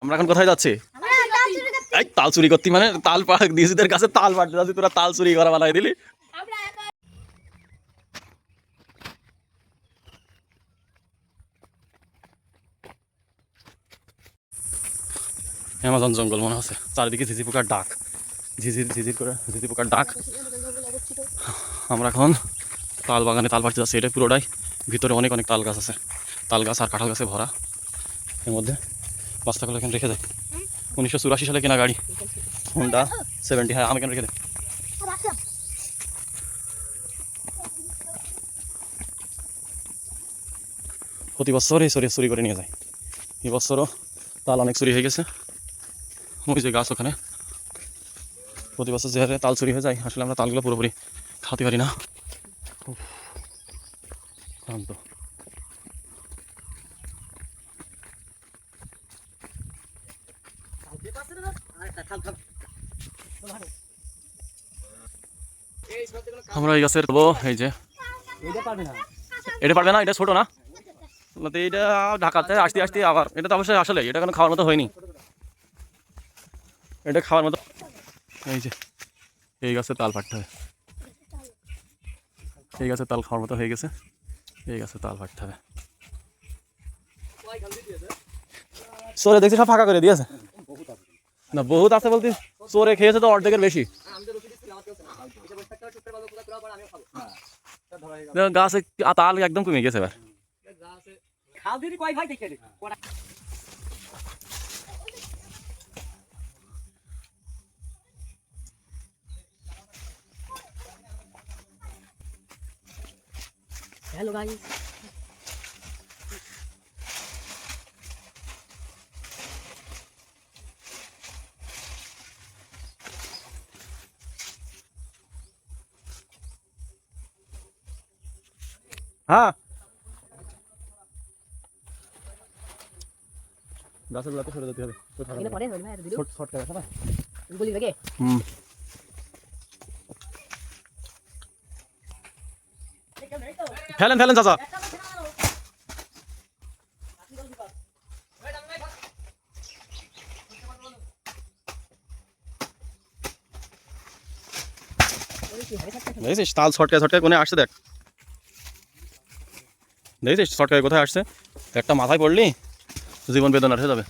আমরা এখন কোথায় যাচ্ছি? তাল চুরি করতে, মানে তাল নিজেদের কাছে তাল পাঠতে যাচ্ছি, তোরা তাল চুরি করা বানাই দিলি। অ্যামাজন জঙ্গল মনে হচ্ছে, চারিদিকে ঝিঝি পোকার ডাক, ঝিঝির করে ঝিঝি পোকার ডাক। আমরা এখন তাল বাগানে তাল পাড়তে যাচ্ছি। এটা পুরোটাই ভিতরে অনেক অনেক তাল গাছ আছে, তাল গাছ আর কাঁঠাল গাছে ভরা। এর মধ্যে বাচ্চাগুলো এখানে রেখে দেয়। 1984 সালে কেনা গাড়ি, হোন্ডা 70। হ্যাঁ, আমি কেন রেখে দেয়। প্রতি বছরই চুরি করে নিয়ে যায়। এই বছরও তাল অনেক চুরি হয়ে গেছে। ওই যে গাছ ওখানে, প্রতি বছর যে হারে তাল চুরি হয়ে যায়, আসলে আমরা তালগুলো পুরোপুরি খাতে পারি না। ক্লান্ত। আমরা এই গাছের এই যে এটা পারবে না, এটা ছোট না, এটা ঢাকাতে আসতে আসতে আবার এটা তো অবশ্যই আসলে এটা কোনো খাওয়ার মতো হয়নি, এটা খাওয়ার মতো। এই যে এই গাছে তাল ফাটতে হবে, এই গাছে তাল খাওয়ার মতো হয়ে গেছে, এই গাছে তাল ফাটতে হবে। চোরে দেখছি সব ফাঁকা করে দিয়েছে না, বহুত আছে বলতে চোরে খেয়েছে তো অর্ধেকের বেশি। গাছে তাল একদম কমে গেছে এবার। Hello guys. হ্যাঁ, গাছের গোড়াতে সরে যেতে হবে। ফেলেন ফেলেন চাচা। দেখেছিস তাল ছটকায় কোনে আসছে, দেখ দেখেছিস ছটকায় কোথায় আসছে, একটা মাথায় পড়লি জীবন বেদনার হয়ে যাবে।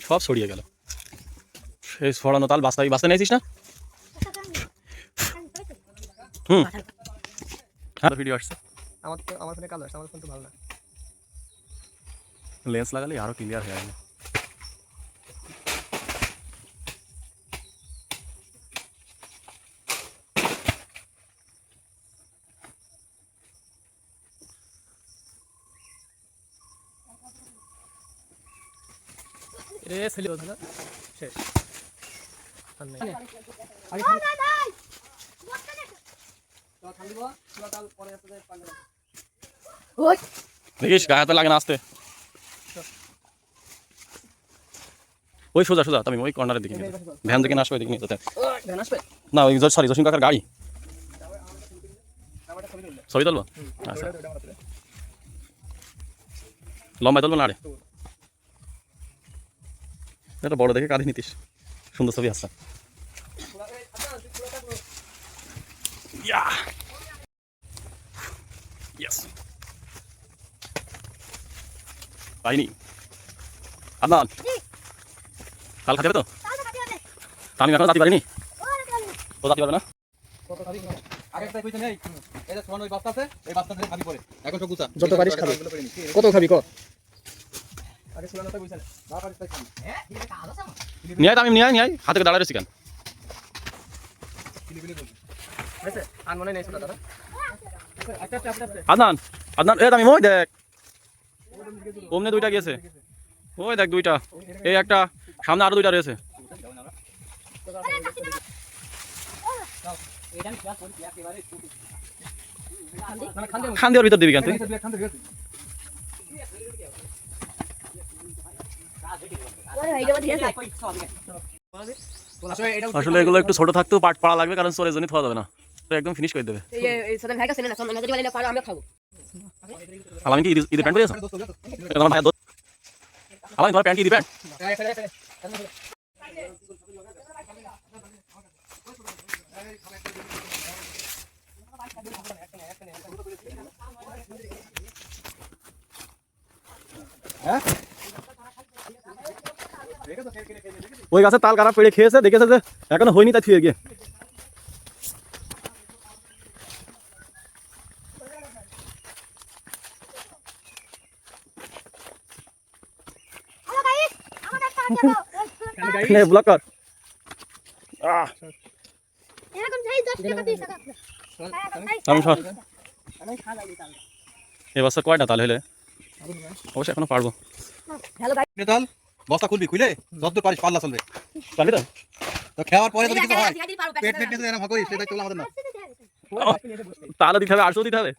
সব ছড়িয়ে গেল। সেই ছড়ানো তাল বাস্তা নিয়েছিস না? ভিডিও আসছে আমার ফোনে কালো আসছে, আমার ফোন তো ভালো না। লেন্স লাগালে আরো ক্লিয়ার হয়ে যাবে। ছেলে শেষ দেখিস গায়ে হাতে লাগে না, আসতে ওই সোজা তুমি ওই কর্নারের দিকে ভ্যান থেকে না আসবে, ওইদিকে নিয়ে যেতে না। ওই সরি জসিম কাকার গাড়ি, ছবি তুলবো। আচ্ছা লম্বায় তুলবো না, আরে এটা বড় দেখে কাঁধে নিতিস, সুন্দর ছবি আসছে। পাইনি আদনান, তাল খাতে হবে তো? আমি এখনো যাতে পারিনি, তো যাতে পারবে না। যত পারিস খাবি, কত খাবি ক? নিয়ে আমি নিয়ে হাতে দাঁড়ায় রয়েছি কেন? আর মনে নেই দাদা আদনান আদনান এ আমি ওই দেখ ওমনে দুইটা গেছে ওই দেখ দুইটা এই একটা সামনে আরো দুইটা রয়েছে খান দেওয়ার ভিতর দিবি কেন তুই আসলে এগুলো একটু ছোট থাকতেও পাট পাড়া লাগবে কারণ চোরের জন্য খাওয়া যাবে না তো একদম ফিনিশ করে দেবে আলামিন কি ঈদের প্যান্ট পরেছো এটা তোমার ভাইয়ের দোস্ত আলামিন তোমার প্যান্ট কি ঈদের প্যান্ট ওই গাছে তাল কারা পেড়ে খেয়েছে দেখেছে যে এখনো হয়নি তাই থুয়ে গিয়ে ব্লক কর এবছর কয়টা তাল হইলে অবশ্যই এখনো পারবো তাল বস্তা খুলবি খুলে যতদূর পারিস পাল্লা চলবে পারবি তো তো খাওয়ার পরে যদি কিছু হয় পেট পেট নিয়ে ভাগ করিস সেটা চলে আমাদের না তালও দিতে হবে আটশো দিতে হবে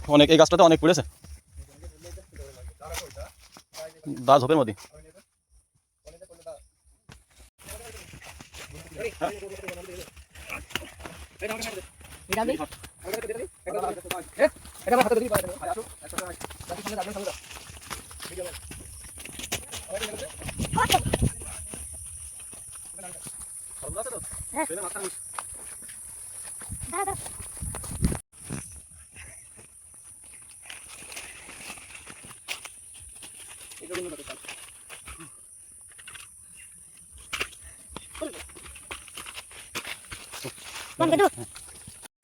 অনেক এই গাছটাতে অনেক পড়েছে দা ঝোপের মধ্যে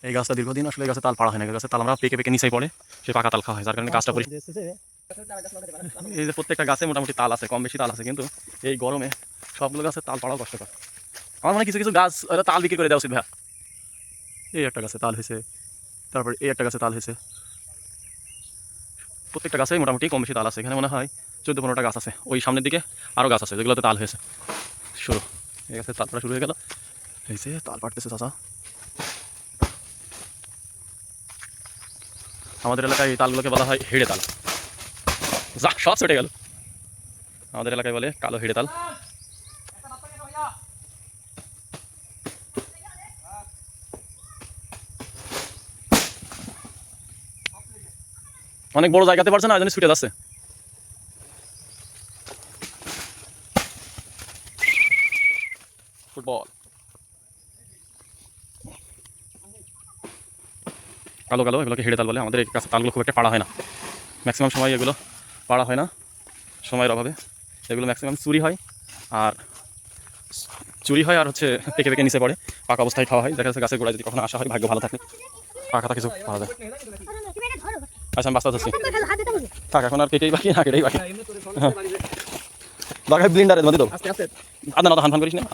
এই গাছটা দীর্ঘদিন আসলে এই গাছে তাল পাড়া হয় না এই গাছে তাল আমরা পেকে পেকে নিচেই পড়ে সে পাকা তাল খাওয়া হয় যার কারণে গাছটা পড়ি এই যে প্রত্যেকটা গাছে মোটামুটি তাল আছে কম বেশি তাল আছে কিন্তু এই গরমে সবগুলো গাছে তাল পাড়াও কষ্টকর আমার মনে হয় কিছু কিছু গাছ তাল বিক্রি করে দেওয়া উচিত ভাইয়া এই একটা গাছে তাল হয়েছে তারপর এই একটা গাছে তাল হয়েছে প্রত্যেকটা গাছে মোটামুটি কম বেশি তাল আছে এখানে মনে হয় 14-15টা গাছ আছে ওই সামনের দিকে আরও গাছ আছে যেগুলোতে তাল হয়েছে শুরু এই গাছে তাল পাড়া শুরু হয়ে গেল এই যে তাল পাড়তেছে চাচা আমাদের এলাকায় এই তালগুলোকে বলা হয় হেড়ে তাল যা সব ছুটে গেল আমাদের এলাকায় বলে কালো হেড়ে তাল অনেক বড় জায়গাতে পারছে না ওই জন্য ছুটে যাচ্ছে ফুটবল কালো কালো এগুলোকে হেড়ে তাল বলে আমাদের এই কাছে তালগুলো খুব একটা পাড়া হয় না ম্যাক্সিমাম সময় এগুলো পাড়া হয় না সময়ের অভাবে এগুলো ম্যাক্সিমাম চুরি হয় আর হচ্ছে পেকে পেকে নিচে পড়ে পাকা অবস্থায় খাওয়া হয় দেখা যাচ্ছে গাছের গোড়ায় যদি কখনো আসা হয় ভাগ্য ভালো থাকে পাকাটা কিছু পাওয়া যায় আচ্ছা আমি বাস্তা ধরছি থাক এখন আর কেটেই বাকি না কেটেই বাকি দরকার ব্লিন্ডারের মধ্যে তো আদা না হান ফান করিস না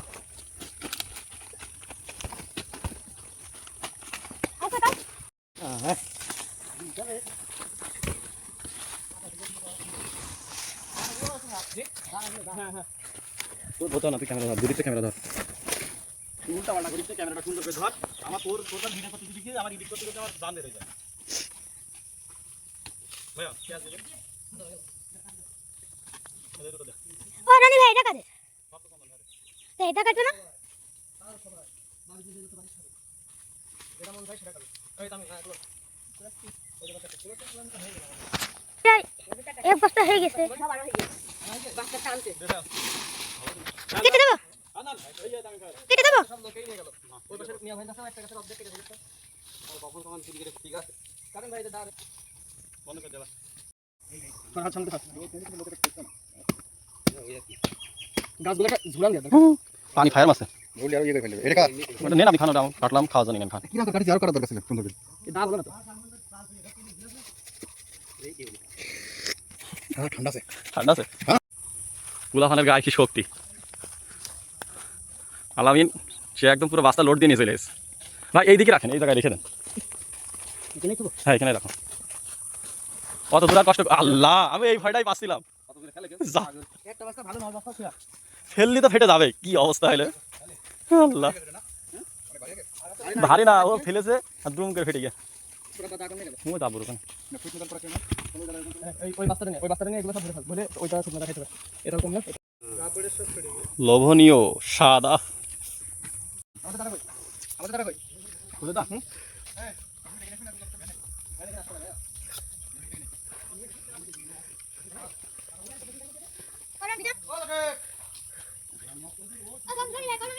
তোর না তুই ক্যামেরা ধর দুদিকে ক্যামেরা ধর উল্টা পাল্টা করিস ক্যামেরাটা সুন্দর করে ধর আমার তোর টোটাল ভিডিও করতে দিবি আমার এডিট করতে আমার দাম বেড়ে যায় ভাইয়া কি আছে ও রানী ভাই এটা কাটে তো এটা কাটবে না এটা মন ভাই সেটা কাটবে এই আমি এক বস্তা হয়ে গেছে কেটে দেবো কেটে দেবো সব লোকেই নিয়ে গেল ওই পাশে মিয়া ভাই দাও একটা গাছের অর্ধেক কেটে দিয়েছে আর কখন কখন চুরি করে ঠিক আছে কারণ ভাই এটা দাঁড় বন্ধ করে দেবা হাত সামনে থাক গাছগুলোকে ঝুলান দিয়ে পানি ফায়ার মাছে বলি আর ইয়ে করে ফেলবে এটা কার ওটা নেন, আমি খান, ওটা কাটলাম, খাওয়া জানি না খান। কি না তো কাটি আর করার দরকার ছিল সুন্দর করে দাম হলো না তো ঠান্ডা আছে ঠান্ডা আছে। গুলাফানের গায়ে কি শক্তি, আলামিন সে একদম পুরো বাস্তা লোড দিয়ে নিয়ে চলে এসেছে। ভাই এইদিকে রাখেন, এই জায়গায় রেখে দেন। এখানেই তো হ্যাঁ এখানে রাখো, অত দূর আর কষ্ট, আল্লাহ আমি এই ভয়টাই পাচ্ছিলাম। যা, একটা বস্তা ভালো মাল বস্তা ছিল ফেললি তো ফেটে যাবে, কি অবস্থা হলে, আল্লাহ। ভারী না, ও ফেলেছে আর দুম করে ফেটে গিয়ে পুরো দাদা কমে গেল ও যাবো ওখানে। ওই বাস্তাটা নিয়ে এগুলো সব ধরে ফেল বলে ওইটা শুকনো খাইতে পারে এটা কম না লোভনীয় স্বাদ, আহ আমাদের দাঁড়া কই খুলে দাও। করান দিদা আগাম ধরে রাখো না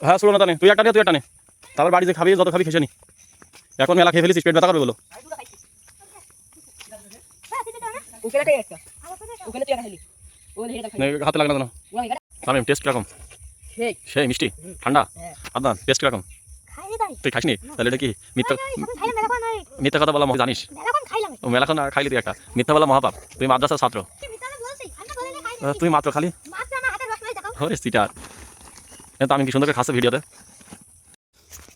হ্যাঁ শুনো না, তানে তুই একটা নে, তুই একটা নে, তারপর বাড়ি যে খাবি, যত খাবি খেয়ে নি। এখন মেলা খেয়ে ফেলিস, পেট ব্যথা করবে বলো। হ্যাঁ দিদা না ওখানে টাই একটা আমার কাছে ওখানে তুই একটা খাইলি ওখানে এটা খাইলি নে, হাতে লাগে না কেন? ওই এটা আমি টেস্ট কিরকম? সেই সেই মিষ্টি ঠান্ডা। হ্যাঁ। আদনান টেস্ট কিরকম? খাইনি তাই তুই খাসনি? তাহলে এটা কি মিথ্যা, সব খাইলাম মেলা কোন মিথ্যা কথা বলা জানিস? মেলা কোন খাইলাম ও মেলাখন আর খাইলি তুই একটা, মিথ্যা বলা মহাপাপ। তুই মাদ্রাসার ছাত্র, কি মিতালে বলছি আমরা বলে না খাইনি তুই মাত্র খালি মাত্র আমার হাতে রস নাই দেখাও হরে সিটার। তো আমি কি সুন্দর করে খাচ্ছে ভিডিওতে,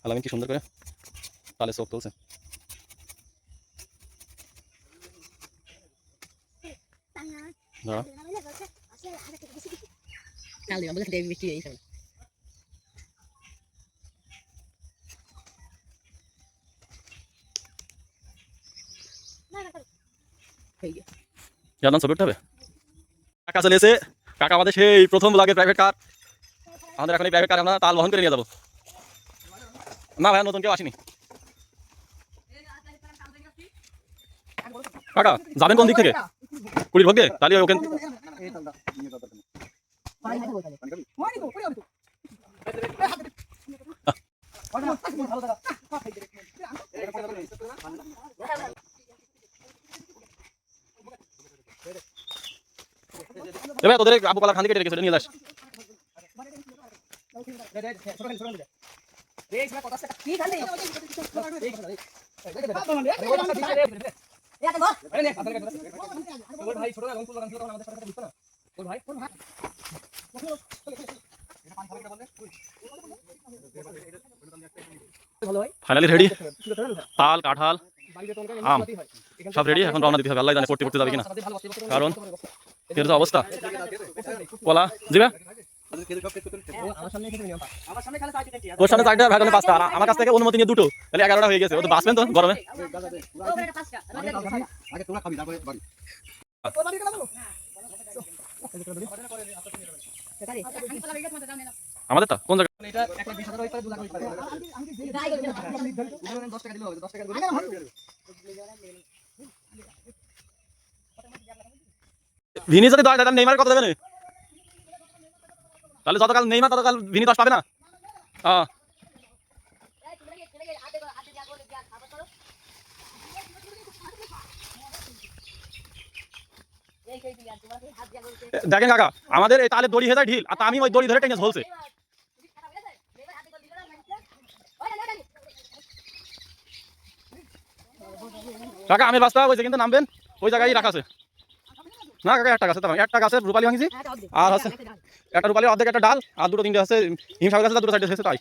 আলামিন কি সুন্দর করে তাহলে চোখ তুলছে। দাঁড়া, কাল দিলাম বলে দেবি মিষ্টি এই সব এই জানান ছবি উঠতে হবে। কাকা চলে এসে, কাকা আমাদের সেই প্রথম লাগে প্রাইভেট কার, আমাদের এখন এই প্রাইভেট কার আমরা তাল বহন করে নিয়ে যাবো। না ভাই নতুন কেউ আসেনি। কাকা যাবেন কোন দিক থেকে? কুড়ির ভোগ দিয়ে তাহলে ওকে এই ঠান্ডা নিয়ে দাও দরকার পানি খাইতে বলতে পানি খাবি ওই তো ওই তো এবার তোদের আবু কালার খান থেকে কেটে রেখেছে, নিয়ে যাস। ফাইনালি রেডি, তাল কাঁঠাল আম সব রেডি, এখন রওনা দিতে হবে। আল্লাহ জানে পড়তে পড়তে যাবে কিনা, কারণ এর যে অবস্থা। কলা দিবে তোর সামনে 4টা ভাগ 5টা, আর আমার কাছ থেকে অনুমতি নিয়ে 2টো, তাহলে 11টা হয়ে গেছে। ও তো বাঁচবেন তো গরমে। আগে তোমরা খাবি তারপরে বাড়ি আমাদের তা কোন জায়গা? ভিনি যদি 10 দেয় তাহলে নেইমার কত দেবে না? তাহলে যতকাল নেইমার ততকাল ভিনি 10 পাবে না। হ্যাঁ দেখেন কাকা, আমাদের এই তালে দড়ি হয়ে যায় ঢিল, আর আমি ওই দড়ি ধরে টেনে ঝলছে। কাকা আমি বাস্তা হয়েছে কিন্তু নামবেন ওই জায়গায় রাখা আছে না কাকা। একটা গাছে একটা গাছের রূপালি ভাঙিছি, আর হচ্ছে একটা রূপালি অর্ধেক, একটা ডাল, আর 2টো 3টে আছে হিমসাগর গাছে, 2টো সাইডে হয়েছে। তাই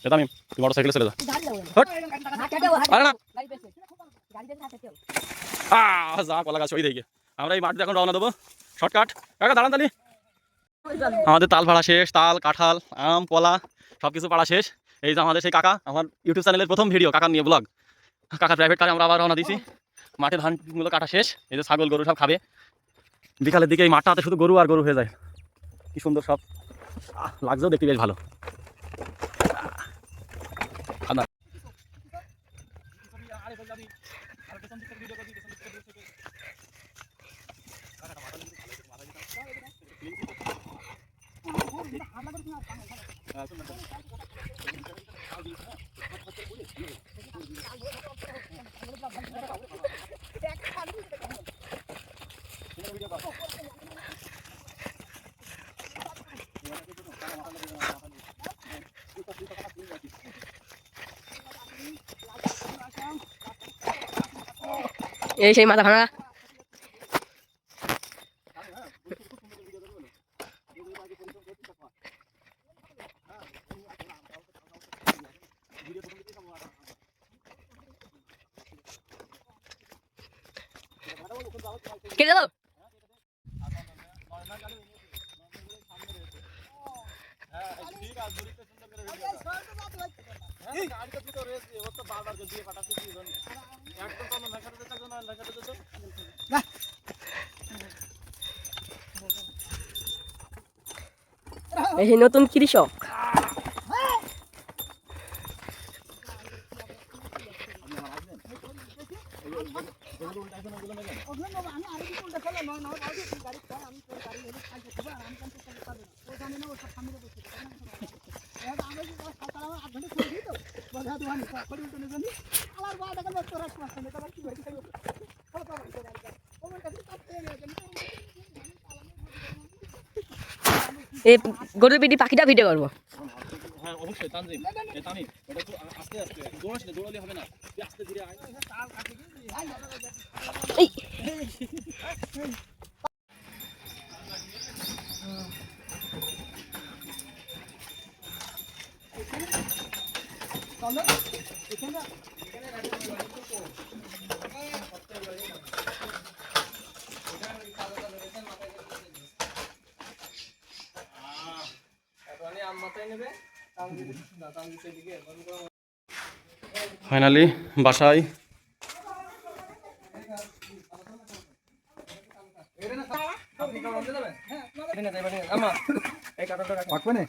এটা আমি মোটর সাইকেলে চলে যা। আরে না যা কলা গাছ ওই দিকে, আমরা এই মাঠে এখন রওনা দেবো শর্টকাট। কাকা দাঁড়ান তালি, আমাদের তাল ভাড়া শেষ, তাল কাঁঠাল আম কলা সব কিছু পাড়া শেষ। এই যে আমাদের সেই কাকা, আমার ইউটিউব চ্যানেলের প্রথম ভিডিও কাকা নিয়ে ব্লগ, কাকা প্রাইভেট কারে আমরা আবার রওনা দিয়েছি। মাঠে ধানগুলো কাটা শেষ, এই যে ছাগল গরু সব খাবে। বিকালের দিকে এই মাঠটা হাতে শুধু গরু আর গরু হয়ে যায়, কি সুন্দর সব লাগছেও দেখতে বেশ ভালো। এই সেই মাথা ভাঙা কেটে দাও এই সেই নতুন কৃষক এই গরুর পিঠি পাখিটা ভিডিও করবো হ্যাঁ অবশ্যই তানজিম তামিম এটা একটু আস্তে আস্তে দৌড়াস না দৌড়ালে হবে না তুই আস্তে ধীরে আয় এই ফাইনালি বাসায় পাকবে না